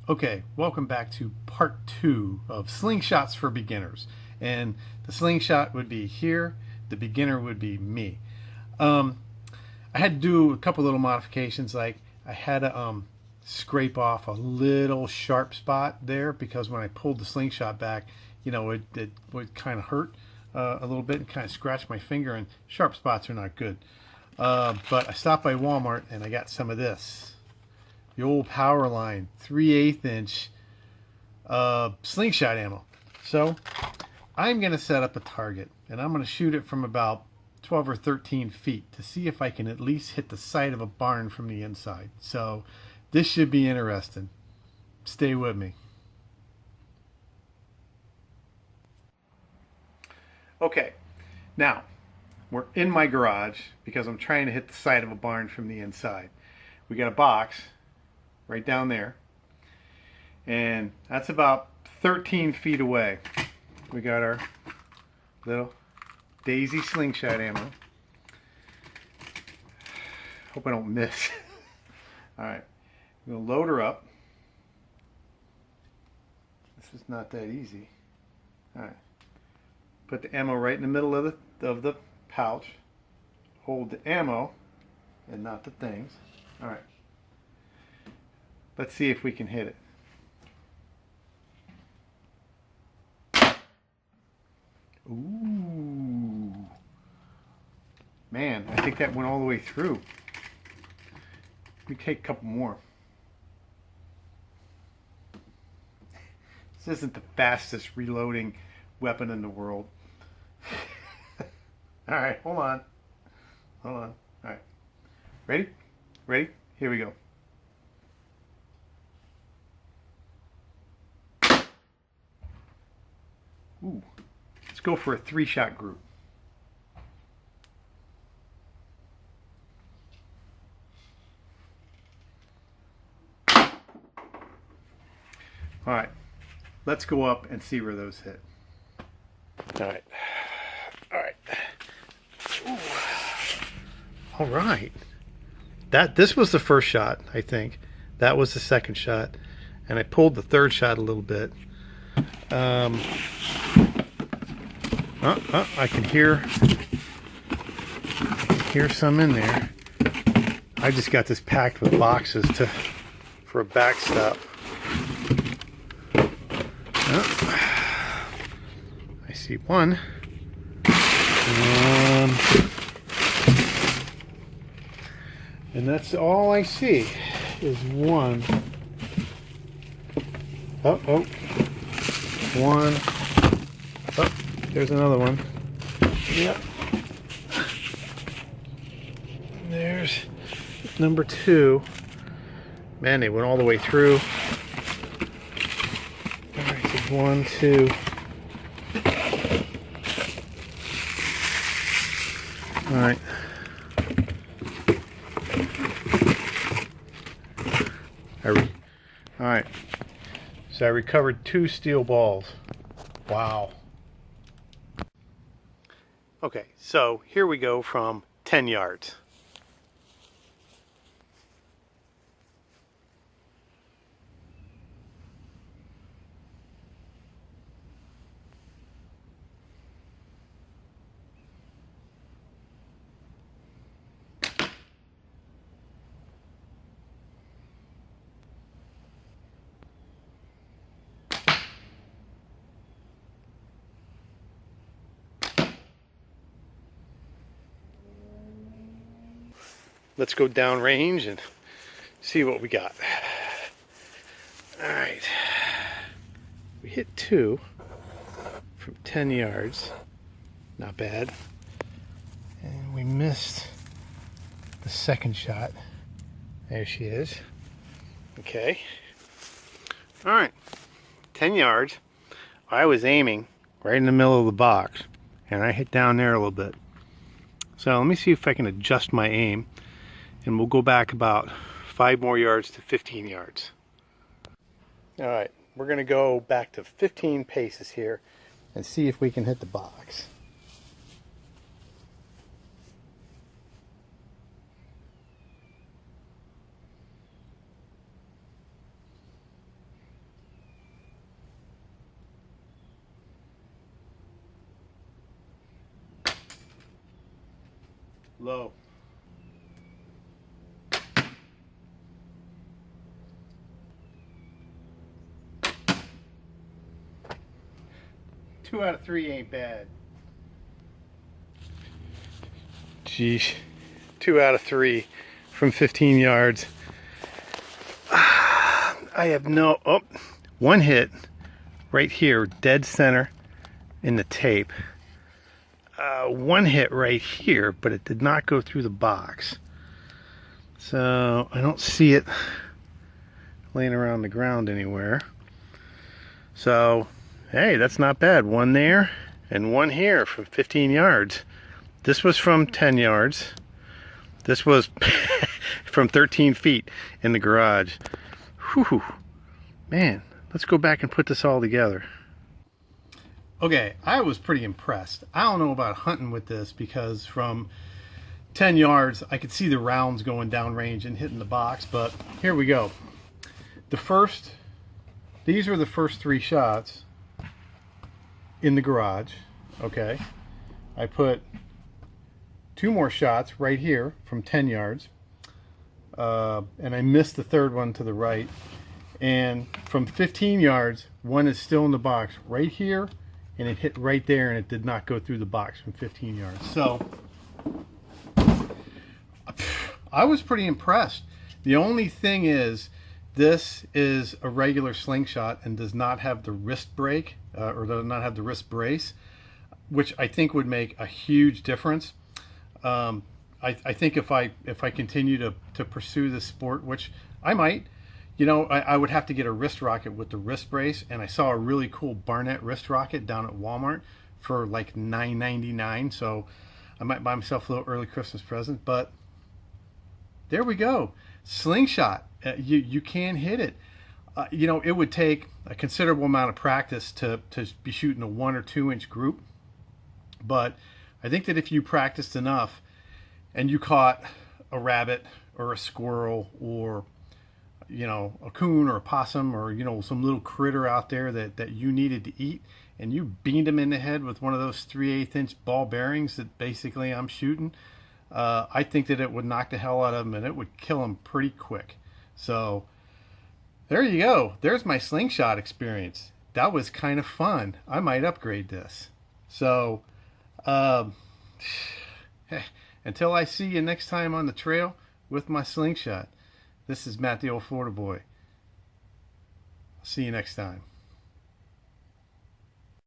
Okay, welcome back to part 2 of Slingshots for Beginners. And the slingshot would be here, the beginner would be me. I had to do a couple little modifications, like I had to scrape off a little sharp spot there because when I pulled the slingshot back, you know, it would kind of hurt a little bit and kind of scratch my finger, and sharp spots are not good. But I stopped by Walmart and I got some of this. The old Powerline 3/8 inch slingshot ammo. So I'm going to set up a target and I'm going to shoot it from about 12 or 13 feet to see if I can at least hit the side of a barn from the inside. So this should be interesting. Stay with me. Okay, now we're in my garage because I'm trying to hit the side of a barn from the inside. We got a box right down there, and that's about 13 feet away. We got our little Daisy slingshot ammo. Hope I don't miss. Alright, I'm going to load her up. This is not that easy. Alright, put the ammo right in the middle of the pouch. Hold the ammo and not the things. Alright, let's see if we can hit it. Ooh. Man, I think that went all the way through. Let me take a couple more. This isn't the fastest reloading weapon in the world. Alright, hold on. Hold on. Alright. Ready? Ready? Here we go. Ooh. Let's go for a 3-shot group. Alright. Let's go up and see where those hit. Alright. Alright. Alright. This was the first shot, I think. That was the second shot. And I pulled the third shot a little bit. I can hear some in there. I just got this packed with boxes for a backstop. I see one. And that's all I see is one. One. Oh, there's another one. Yep. There's number 2. Man, they went all the way through. Alright, so 1, 2. Alright. Alright. So I recovered 2 steel balls. Wow. Okay, so here we go from 10 yards. Let's go down range and see what we got. Alright. We hit 2 from 10 yards. Not bad. And we missed the second shot. There she is. Okay. Alright. 10 yards. I was aiming right in the middle of the box, and I hit down there a little bit. So let me see if I can adjust my aim. And we'll go back about 5 more yards to 15 yards. Alright, we're going to go back to 15 paces here and see if we can hit the box. low. Two out of three ain't bad. Geez, 2 out of 3 from 15 yards. I have one hit right here, dead center in the tape. One hit right here, but it did not go through the box. So I don't see it laying around the ground anywhere. So, hey, that's not bad. One there and one here from 15 yards. This was from 10 yards. This was from 13 feet in the garage. Whew. Man, let's go back and put this all together. Okay, I was pretty impressed. I don't know about hunting with this because from 10 yards, I could see the rounds going downrange and hitting the box, but here we go. These were the first 3 shots in the garage, okay? I put 2 more shots right here from 10 yards, and I missed the third one to the right. And from 15 yards, one is still in the box right here, and it hit right there, and it did not go through the box from 15 yards. So I was pretty impressed. The only thing is, this is a regular slingshot and does not have the wrist brake, or does not have the wrist brace, which I think would make a huge difference. I think if I continue to pursue this sport, which I might, you know, I would have to get a wrist rocket with the wrist brace, and I saw a really cool Barnett wrist rocket down at Walmart for like $9.99, so I might buy myself a little early Christmas present. But there we go, slingshot. You can hit it. You know, it would take a considerable amount of practice to be shooting a 1 or 2 inch group, but I think that if you practiced enough and you caught a rabbit or a squirrel or, you know, a coon or a possum or, you know, some little critter out there that you needed to eat, and you beamed him in the head with one of those 3/8 inch ball bearings that basically I'm shooting, I think that it would knock the hell out of him and it would kill him pretty quick. So there you go. There's my slingshot experience. That was kind of fun. I might upgrade this. So until I see you next time on the trail with my slingshot, this is Matt the Old Florida Boy. See you next time.